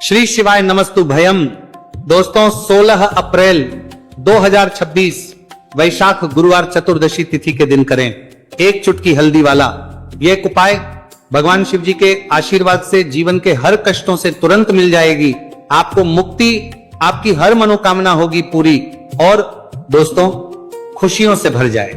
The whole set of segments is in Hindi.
श्री शिवाय नमस्तु भयम। दोस्तों 16 अप्रैल 2026 वैशाख गुरुवार चतुर्दशी तिथि के दिन करें एक चुटकी हल्दी वाला ये एक उपाय। भगवान शिव जी के आशीर्वाद से जीवन के हर कष्टों से तुरंत मिल जाएगी, आपको मुक्ति, आपकी हर मनोकामना होगी पूरी और दोस्तों खुशियों से भर जाए,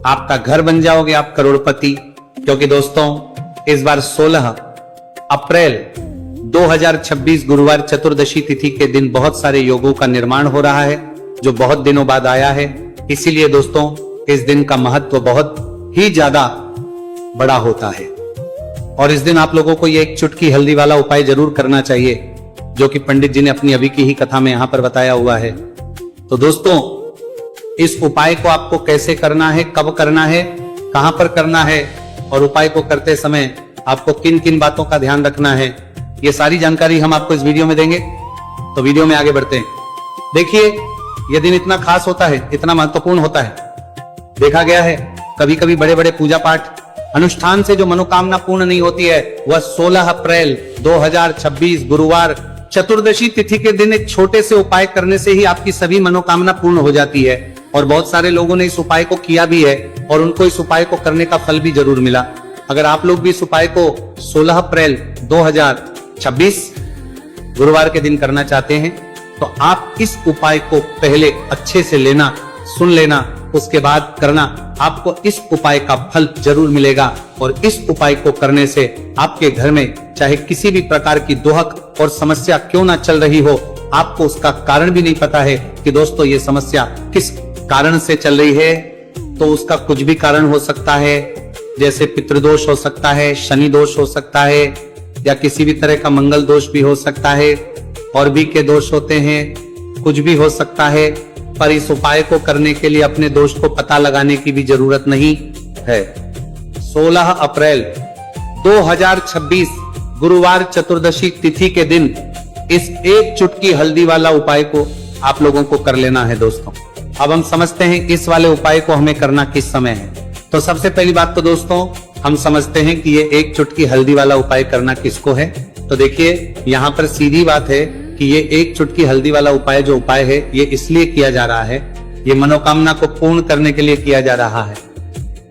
आपका घर बन जाओगे आप करोड़पति। क्योंकि दोस्तों इस बार 16 अप्रैल 2026 गुरुवार चतुर्दशी तिथि के दिन बहुत सारे योगों का निर्माण हो रहा है जो बहुत दिनों बाद आया है। इसीलिए दोस्तों इस दिन का महत्व बहुत ही ज्यादा बड़ा होता है और इस दिन आप लोगों को ये एक चुटकी हल्दी वाला उपाय जरूर करना चाहिए जो कि पंडित जी ने अपनी अभी की ही कथा में यहां पर बताया हुआ है। तो दोस्तों इस उपाय को आपको कैसे करना है, कब करना है, कहां पर करना है और उपाय को करते समय आपको किन किन बातों का ध्यान रखना है, ये सारी जानकारी हम आपको इस वीडियो में देंगे। तो वीडियो में आगे बढ़ते हैं। देखिए यह दिन इतना खास होता है, इतना महत्वपूर्ण होता है। देखा गया है कभी कभी बड़े बड़े पूजा पाठ अनुष्ठान से जो मनोकामना पूर्ण नहीं होती है वह 16 अप्रैल 2026 गुरुवार चतुर्दशी तिथि के दिन एक छोटे से उपाय करने से ही आपकी सभी मनोकामना पूर्ण हो जाती है। और बहुत सारे लोगों ने इस उपाय को किया भी है और उनको इस उपाय को करने का फल भी जरूर मिला। अगर आप लोग भी इस उपाय को 16 अप्रैल 2026 गुरुवार के दिन करना चाहते हैं तो आप इस उपाय को पहले अच्छे से लेना, सुन लेना, उसके बाद करना। आपको इस उपाय का फल जरूर मिलेगा और इस उपाय को करने से आपके घर में चाहे किसी भी प्रकार की दुहक और समस्या क्यों ना चल रही हो, आपको उसका कारण भी नहीं पता है कि दोस्तों ये समस्या किस कारण से चल रही है। तो उसका कुछ भी कारण हो सकता है, जैसे पितृदोष हो सकता है, शनि दोष हो सकता है या किसी भी तरह का मंगल दोष भी हो सकता है, और भी के दोष होते हैं, कुछ भी हो सकता है। पर इस उपाय को करने के लिए अपने दोष को पता लगाने की भी जरूरत नहीं है। 16 अप्रैल 2026 गुरुवार चतुर्दशी तिथि के दिन इस एक चुटकी हल्दी वाला उपाय को आप लोगों को कर लेना है। दोस्तों अब हम समझते हैं इस वाले उपाय को हमें करना किस समय है। तो सबसे पहली बात तो दोस्तों हम समझते हैं कि ये एक चुटकी हल्दी वाला उपाय करना किसको है। तो देखिए यहाँ पर सीधी बात है कि ये एक चुटकी हल्दी वाला उपाय जो उपाय है ये इसलिए किया जा रहा है, ये मनोकामना को पूर्ण करने के लिए किया जा रहा है।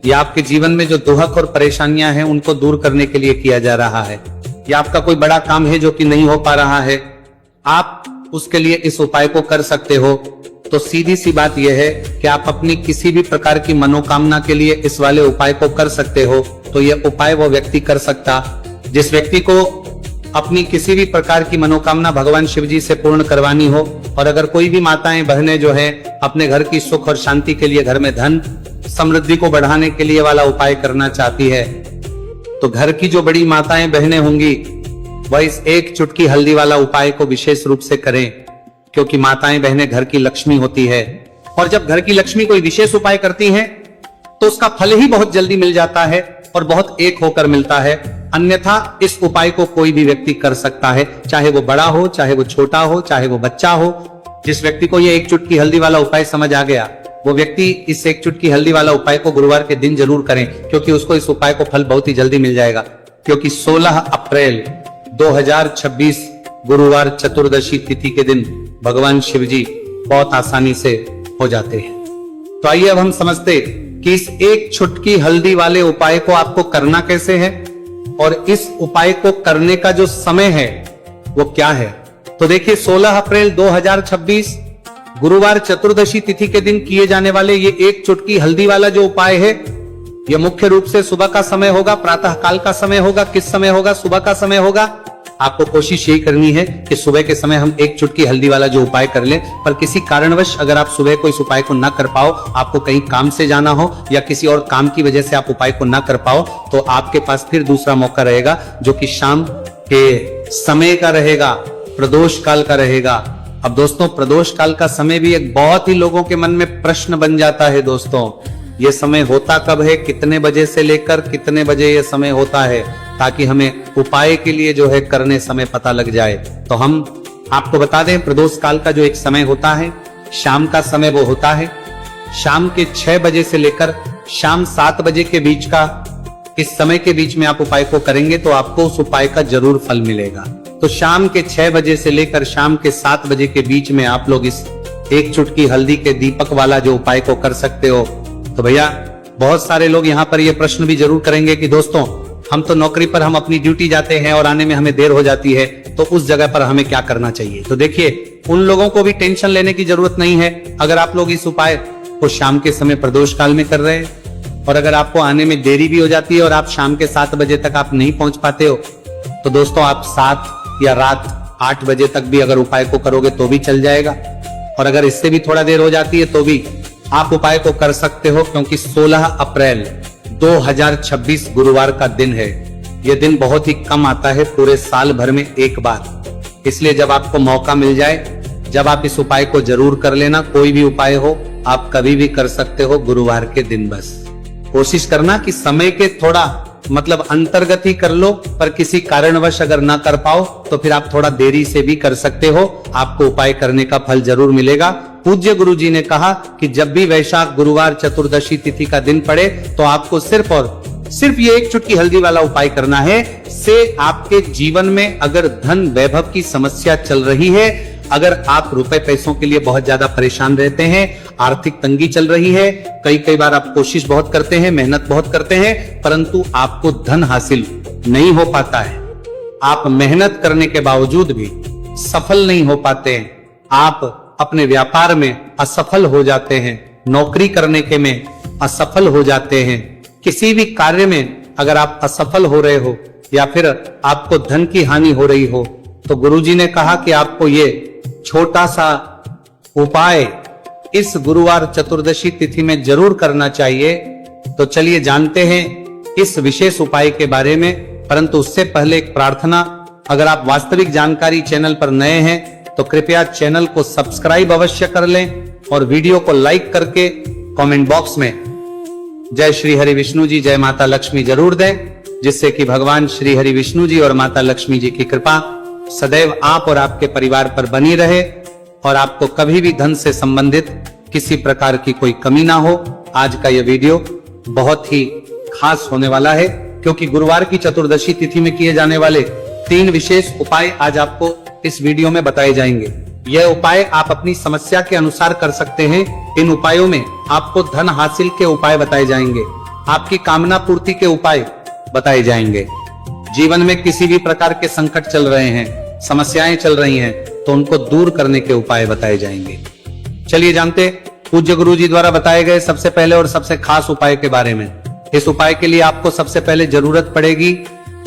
ये आपके जीवन में जो दुहक और परेशानियां हैं उनको दूर करने के लिए किया जा रहा है। ये आपका कोई बड़ा काम है जो कि नहीं हो पा रहा है, आप उसके लिए इस उपाय को कर सकते हो। तो सीधी सी बात यह है कि आप अपनी किसी भी प्रकार की मनोकामना के लिए इस वाले उपाय को कर सकते हो। तो यह उपाय वो व्यक्ति कर सकता जिस व्यक्ति को अपनी किसी भी प्रकार की मनोकामना भगवान शिव जी से पूर्ण करवानी हो। और अगर कोई भी माताएं बहनें जो है अपने घर की सुख और शांति के लिए, घर में धन समृद्धि को बढ़ाने के लिए वाला उपाय करना चाहती है, तो घर की जो बड़ी माताएं बहनें होंगी वह इस एक चुटकी हल्दी वाला उपाय को विशेष रूप से करें। क्योंकि माताएं बहनें घर की लक्ष्मी होती है और जब घर की लक्ष्मी कोई विशेष उपाय करती हैं तो उसका फल ही बहुत जल्दी मिल जाता है और बहुत एक होकर मिलता है। अन्यथा इस उपाय को कोई भी व्यक्ति कर सकता है, चाहे वो बड़ा हो, चाहे वो छोटा हो, चाहे वो बच्चा हो। जिस व्यक्ति को ये एक चुटकी हल्दी वाला उपाय समझ आ गया वो व्यक्ति इस एक चुटकी हल्दी वाला उपाय को गुरुवार के दिन जरूर करें, क्योंकि उसको इस उपाय को फल बहुत ही जल्दी मिल जाएगा। क्योंकि 16 अप्रैल 2026 गुरुवार चतुर्दशी तिथि के दिन भगवान शिव जी बहुत आसानी से हो जाते हैं। तो आइए अब हम समझते कि इस एक चुटकी हल्दी वाले उपाय को आपको करना कैसे है और इस उपाय को करने का जो समय है वो क्या है। तो देखिए 16 अप्रैल 2026 गुरुवार चतुर्दशी तिथि के दिन किए जाने वाले ये एक चुटकी हल्दी वाला जो उपाय है ये मुख्य रूप से सुबह का समय होगा, प्रातः काल का समय होगा। किस समय होगा? सुबह का समय होगा। आपको कोशिश यही करनी है कि सुबह के समय हम एक चुटकी हल्दी वाला जो उपाय कर लें। पर किसी कारणवश अगर आप सुबह को इस उपाय को ना कर पाओ, आपको कहीं काम से जाना हो या किसी और काम की वजह से आप उपाय को ना कर पाओ, तो आपके पास फिर दूसरा मौका रहेगा जो कि शाम के समय का रहेगा, प्रदोष काल का रहेगा। अब दोस्तों प्रदोष काल का समय भी एक बहुत ही लोगों के मन में प्रश्न बन जाता है। दोस्तों ये समय होता कब है, कितने बजे से लेकर कितने बजे ये समय होता है, ताकि हमें उपाय के लिए जो है करने समय पता लग जाए। तो हम आपको बता दें प्रदोष काल का जो एक समय होता है, शाम का समय वो होता है शाम के 6 बजे से लेकर शाम 7 बजे के बीच का। इस समय के बीच में आप उपाय को करेंगे तो आपको उस उपाय का जरूर फल मिलेगा। तो शाम के 6 बजे से लेकर शाम के 7 बजे के बीच में आप लोग इस एक चुटकी हल्दी के दीपक वाला जो उपाय को कर सकते हो। तो भैया बहुत सारे लोग यहाँ पर ये प्रश्न भी जरूर करेंगे कि दोस्तों हम तो नौकरी पर हम अपनी ड्यूटी जाते हैं और आने में हमें देर हो जाती है, तो उस जगह पर हमें क्या करना चाहिए। तो देखिए उन लोगों को भी टेंशन लेने की जरूरत नहीं है। अगर आप लोग इस उपाय को शाम के समय प्रदोष काल में कर रहे हैं और अगर आपको आने में देरी भी हो जाती है और आप शाम के 7 बजे तक आप नहीं पहुंच पाते हो, तो दोस्तों आप 7 या रात 8 बजे तक भी अगर उपाय को करोगे तो भी चल जाएगा। और अगर इससे भी थोड़ा देर हो जाती है तो भी आप उपाय को कर सकते हो, क्योंकि 16 अप्रैल 2026 गुरुवार का दिन है। यह दिन बहुत ही कम आता है पूरे साल भर में एक बार। इसलिए जब आपको मौका मिल जाए, जब आप इस उपाय को जरूर कर लेना। कोई भी उपाय हो आप कभी भी कर सकते हो गुरुवार के दिन। बस कोशिश करना कि समय के थोड़ा मतलब अंतर्गत ही कर लो, पर किसी कारणवश अगर ना कर पाओ तो फिर आप थोड़ा देरी से भी कर सकते हो। आपको उपाय करने का फल जरूर मिलेगा। पूज्य गुरु जी ने कहा कि जब भी वैशाख गुरुवार चतुर्दशी तिथि का दिन पड़े तो आपको सिर्फ और सिर्फ ये एक चुटकी हल्दी वाला उपाय करना है। से आपके जीवन में अगर धन वैभव की समस्या चल रही है, अगर आप रुपए पैसों के लिए बहुत ज्यादा परेशान रहते हैं, आर्थिक तंगी चल रही है, कई बार आप कोशिश बहुत करते हैं, मेहनत बहुत करते हैं, परंतु आपको धन हासिल नहीं हो पाता है, आप मेहनत करने के बावजूद भी सफल नहीं हो पाते हैं, आप अपने व्यापार में असफल हो जाते हैं, नौकरी करने के में असफल हो जाते हैं, किसी भी कार्य में अगर आप असफल हो रहे हो या फिर आपको धन की हानि हो रही हो, तो गुरुजी ने कहा कि आपको ये छोटा सा उपाय इस गुरुवार चतुर्दशी तिथि में जरूर करना चाहिए। तो चलिए जानते हैं इस विशेष उपाय के बारे में, परंतु उससे पहले एक प्रार्थना। अगर आप वास्तविक जानकारी चैनल पर नए हैं तो कृपया चैनल को सब्सक्राइब अवश्य कर लें और वीडियो को लाइक करके कमेंट बॉक्स में जय श्री हरि विष्णु जी, जय माता लक्ष्मी जरूर दें, जिससे कि भगवान श्री हरि विष्णु जी और माता लक्ष्मी जी की कृपा सदैव आप और आपके परिवार पर बनी रहे और आपको कभी भी धन से संबंधित किसी प्रकार की कोई कमी ना हो। आज का यह वीडियो बहुत ही खास होने वाला है, क्योंकि गुरुवार की चतुर्दशी तिथि में किए जाने वाले 3 विशेष उपाय आज आपको इस वीडियो में बताए जाएंगे। यह उपाय आप अपनी समस्या के अनुसार कर सकते हैं। इन उपायों में आपको धन हासिल के उपाय बताए जाएंगे, आपकी कामना पूर्ति के उपाय बताए जाएंगे। जीवन में किसी भी प्रकार के संकट चल रहे हैं, समस्याएं चल रही हैं, तो उनको दूर करने के उपाय बताए जाएंगे। चलिए जानते पूज्य गुरु जी द्वारा बताए गए सबसे पहले और सबसे खास उपाय के बारे में। इस उपाय के लिए आपको सबसे पहले जरूरत पड़ेगी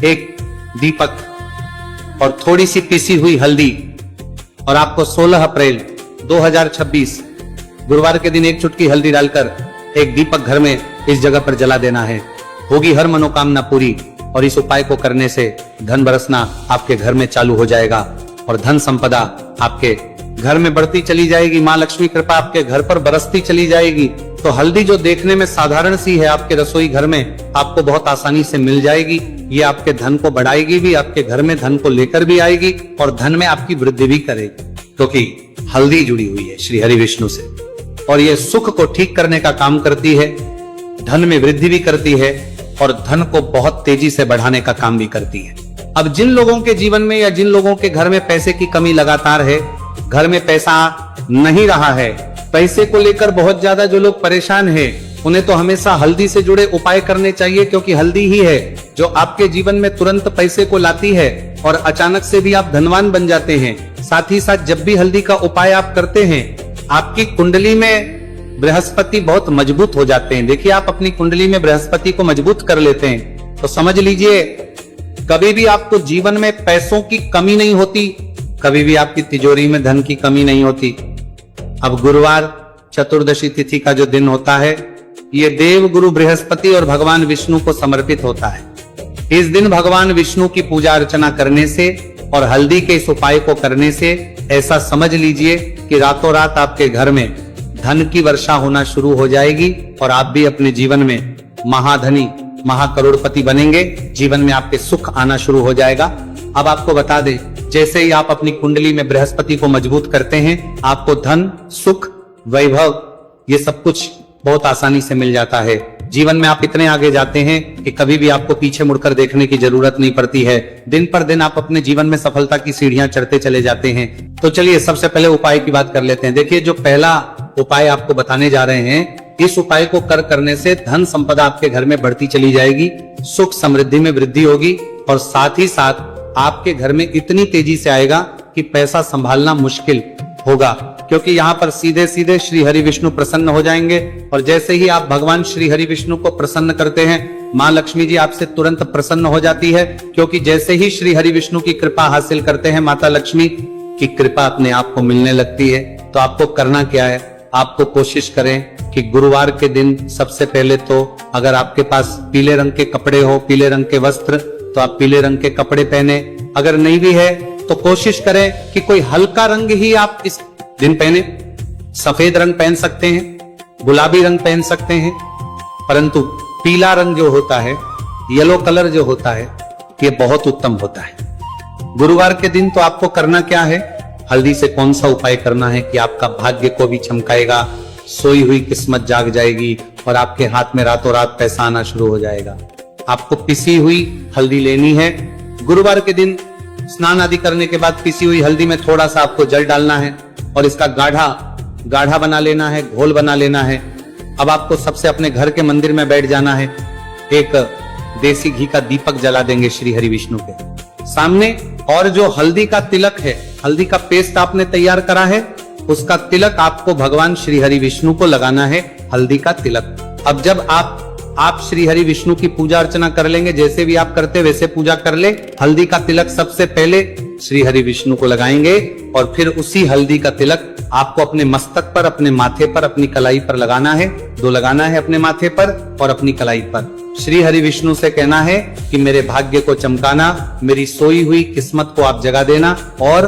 एक दीपक और थोड़ी सी पिसी हुई हल्दी, और आपको 16 अप्रैल 2026 गुरुवार के दिन एक चुटकी हल्दी डालकर एक दीपक घर में इस जगह पर जला देना है। होगी हर मनोकामना पूरी, और इस उपाय को करने से धन बरसना आपके घर में चालू हो जाएगा और धन संपदा आपके घर में बढ़ती चली जाएगी। माँ लक्ष्मी कृपा आपके घर पर बरसती चली जाएगी। तो हल्दी जो देखने में साधारण सी है, आपके रसोई घर में आपको बहुत आसानी से मिल जाएगी। ये आपके धन को बढ़ाएगी भी, आपके घर में धन को लेकर भी आएगी और धन में आपकी वृद्धि भी करेगी, क्योंकि हल्दी जुड़ी हुई है श्री हरि विष्णु से, और ये सुख को ठीक करने का काम करती है, धन में वृद्धि भी करती है और धन को बहुत तेजी से बढ़ाने का काम भी करती है। अब जिन लोगों के जीवन में या जिन लोगों के घर में पैसे की कमी लगातार है, घर में पैसा नहीं रहा है, पैसे को लेकर बहुत ज्यादा जो लोग परेशान हैं, उन्हें तो हमेशा हल्दी से जुड़े उपाय करने चाहिए, क्योंकि हल्दी ही है जो आपके जीवन में तुरंत पैसे को लाती है और अचानक से भी आप धनवान बन जाते हैं। साथ ही साथ जब भी हल्दी का उपाय आप करते हैं, आपकी कुंडली में बृहस्पति बहुत मजबूत हो जाते हैं। देखिए आप अपनी कुंडली में बृहस्पति को मजबूत कर लेते हैं तो समझ लीजिए कभी भी आपको जीवन में पैसों की कमी नहीं होती, कभी भी आपकी तिजोरी में धन की कमी नहीं होती। अब गुरुवार चतुर्दशी तिथि का जो दिन होता है, ये देव गुरु बृहस्पति और भगवान विष्णु को समर्पित होता है। इस दिन भगवान विष्णु की पूजा अर्चना करने से और हल्दी के इस उपाय को करने से ऐसा समझ लीजिए कि रातों रात आपके घर में धन की वर्षा होना शुरू हो जाएगी और आप भी अपने जीवन में महाधनी महाकरोड़पति बनेंगे। जीवन में आपके सुख आना शुरू हो जाएगा। अब आपको बता दें, जैसे ही आप अपनी कुंडली में बृहस्पति को मजबूत करते हैं, आपको धन, सुख, वैभव ये सब कुछ बहुत आसानी से मिल जाता है। जीवन में आप इतने आगे जाते हैं कि कभी भी आपको पीछे मुड़कर देखने की जरूरत नहीं पड़ती है। दिन पर दिन आप अपने जीवन में सफलता की सीढ़ियां चढ़ते चले जाते हैं। तो चलिए सबसे पहले उपाय की बात कर लेते हैं। देखिए, जो पहला उपाय आपको बताने जा रहे हैं, इस उपाय को करने से धन संपदा आपके घर में बढ़ती चली जाएगी, सुख समृद्धि में वृद्धि होगी और साथ ही साथ आपके घर में इतनी तेजी से आएगा कि पैसा संभालना मुश्किल होगा, क्योंकि यहाँ पर सीधे सीधे श्री हरि विष्णु प्रसन्न हो जाएंगे। और जैसे ही आप भगवान श्री हरि विष्णु को प्रसन्न करते हैं, माँ लक्ष्मी जी आपसे तुरंत प्रसन्न हो जाती है, क्योंकि जैसे ही श्री हरि विष्णु की कृपा हासिल करते हैं, माता लक्ष्मी की कृपा अपने आप को मिलने लगती है। तो आपको करना क्या है, आपको कोशिश करें कि गुरुवार के दिन सबसे पहले तो अगर आपके पास पीले रंग के कपड़े हो, पीले रंग के वस्त्र, तो आप पीले रंग के कपड़े पहने। अगर नहीं भी है तो कोशिश करें कि कोई हल्का रंग ही आप इस दिन पहने। सफेद रंग पहन सकते हैं, गुलाबी रंग पहन सकते हैं, परंतु पीला रंग जो होता है, येलो कलर जो होता है, ये बहुत उत्तम होता है। गुरुवार के दिन तो आपको करना क्या है, हल्दी से कौन सा उपाय करना है कि आपका भाग्य को भी चमकाएगा, सोई हुई किस्मत जाग जाएगी और आपके हाथ में रातों रात पैसा आना शुरू हो जाएगा। आपको पिसी हुई हल्दी लेनी है। गुरुवार के दिन स्नान आदि करने के बाद पिसी हुई हल्दी में थोड़ा सा आपको जल डालना है और इसका गाढ़ा बना लेना है, घोल बना लेना है। अब आपको सबसे अपने घर के मंदिर में बैठ जाना है, एक देसी घी का दीपक जला देंगे श्री हरि विष्णु के सामने, और जो हल्दी का तिलक है, हल्दी का पेस्ट आपने तैयार करा है, उसका तिलक आपको भगवान श्री हरि विष्णु को लगाना है, हल्दी का तिलक। अब जब आप श्री हरि विष्णु की पूजा अर्चना कर लेंगे, जैसे भी आप करते वैसे पूजा कर ले। हल्दी का तिलक सबसे पहले श्री हरि विष्णु को लगाएंगे और फिर उसी हल्दी का तिलक आपको अपने मस्तक पर, अपने माथे पर, अपनी कलाई पर लगाना है। दो लगाना है, अपने माथे पर और अपनी कलाई पर। श्री हरि विष्णु से कहना है कि मेरे भाग्य को चमकाना, मेरी सोई हुई किस्मत को आप जगा देना और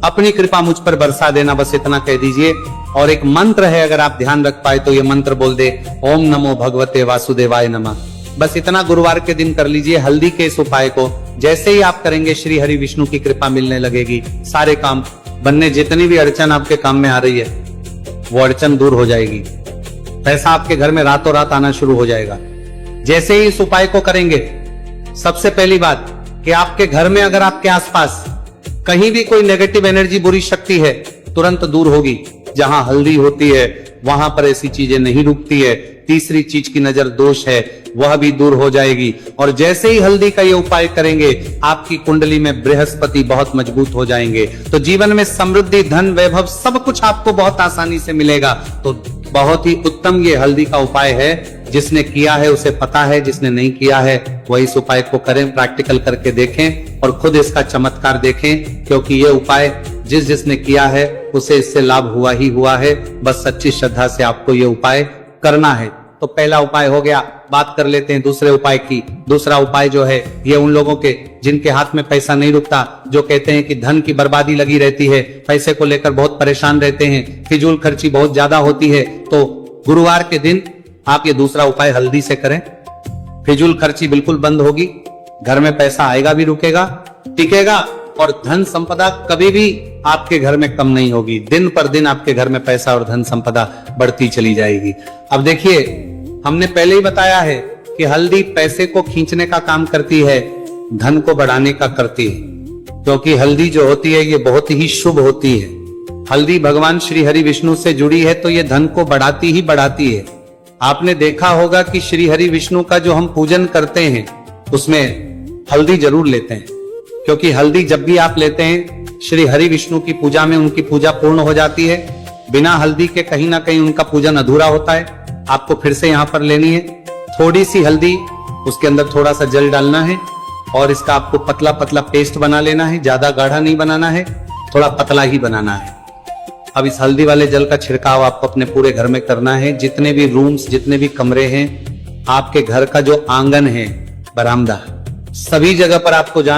अपनी कृपा मुझ पर बरसा देना, बस इतना कह दीजिए। और एक मंत्र है, अगर आप ध्यान रख पाए तो ये मंत्र बोल दे, ओम नमो भगवते वासुदेवाय नमः। बस इतना गुरुवार के दिन कर लीजिए। हल्दी के इस उपाय को जैसे ही आप करेंगे, श्री हरि विष्णु की कृपा मिलने लगेगी, सारे काम बनने, जितनी भी अड़चन आपके काम में आ रही है वो अड़चन दूर हो जाएगी, पैसा आपके घर में रातों रात आना शुरू हो जाएगा। जैसे ही इस उपाय को करेंगे, सबसे पहली बात कि आपके घर में अगर आपके आसपास कहीं भी कोई नेगेटिव एनर्जी, बुरी शक्ति है, तुरंत दूर होगी। जहां हल्दी होती है वहां पर ऐसी चीजें नहीं रुकती है। तीसरी चीज की नजर दोष है, वह भी दूर हो जाएगी। और जैसे ही हल्दी का ये उपाय करेंगे, आपकी कुंडली में बृहस्पति बहुत मजबूत हो जाएंगे। तो जीवन में समृद्धि, धन, वैभव सब कुछ आपको बहुत आसानी से मिलेगा। तो बहुत ही उत्तम ये हल्दी का उपाय है। जिसने किया है उसे पता है, जिसने नहीं किया है वह इस उपाय को करें, प्रैक्टिकल करके देखें और खुद इसका चमत्कार देखें, क्योंकि ये उपाय जिसने किया है उसे इससे लाभ हुआ ही हुआ है। बस सच्ची श्रद्धा से आपको ये उपाय करना है। तो पहला उपाय हो गया। बात कर लेते हैं दूसरे उपाय की। दूसरा उपाय जो है, ये उन लोगों के जिनके हाथ में पैसा नहीं रुकता, जो कहते हैं कि धन की बर्बादी लगी रहती है, पैसे को लेकर बहुत परेशान रहते हैं, फिजूल खर्ची बहुत ज्यादा होती है, तो गुरुवार के दिन आप ये दूसरा उपाय हल्दी से करें। फिजूल खर्ची बिल्कुल बंद होगी, घर में पैसा आएगा भी, रुकेगा, टिकेगा और धन संपदा कभी भी आपके घर में कम नहीं होगी। दिन पर दिन आपके घर में पैसा और धन संपदा बढ़ती चली जाएगी। अब देखिए, हमने पहले ही बताया है कि हल्दी पैसे को खींचने का काम करती है, धन को बढ़ाने का करती है, क्योंकि हल्दी जो होती है ये बहुत ही शुभ होती है। हल्दी भगवान श्री हरि विष्णु से जुड़ी है, तो ये धन को बढ़ाती ही बढ़ाती है। आपने देखा होगा कि श्री हरि विष्णु का जो हम पूजन करते हैं उसमें हल्दी जरूर लेते हैं, क्योंकि हल्दी जब भी आप लेते हैं श्री हरि विष्णु की पूजा में उनकी पूजा पूर्ण हो जाती है। बिना हल्दी के कहीं ना कहीं उनका पूजन अधूरा होता है। आपको फिर से यहाँ पर लेनी है थोड़ी सी हल्दी, उसके अंदर थोड़ा सा जल डालना है और इसका आपको पतला पतला पेस्ट बना लेना है। ज्यादा गाढ़ा नहीं बनाना है, थोड़ा पतला ही बनाना है। अब इस हल्दी वाले जल का छिड़काव आपको अपने पूरे घर में करना है। जितने भी रूम्स, जितने भी कमरे हैं, आपके घर का जो आंगन है, बरामदा, सभी जगह पर आपको जाना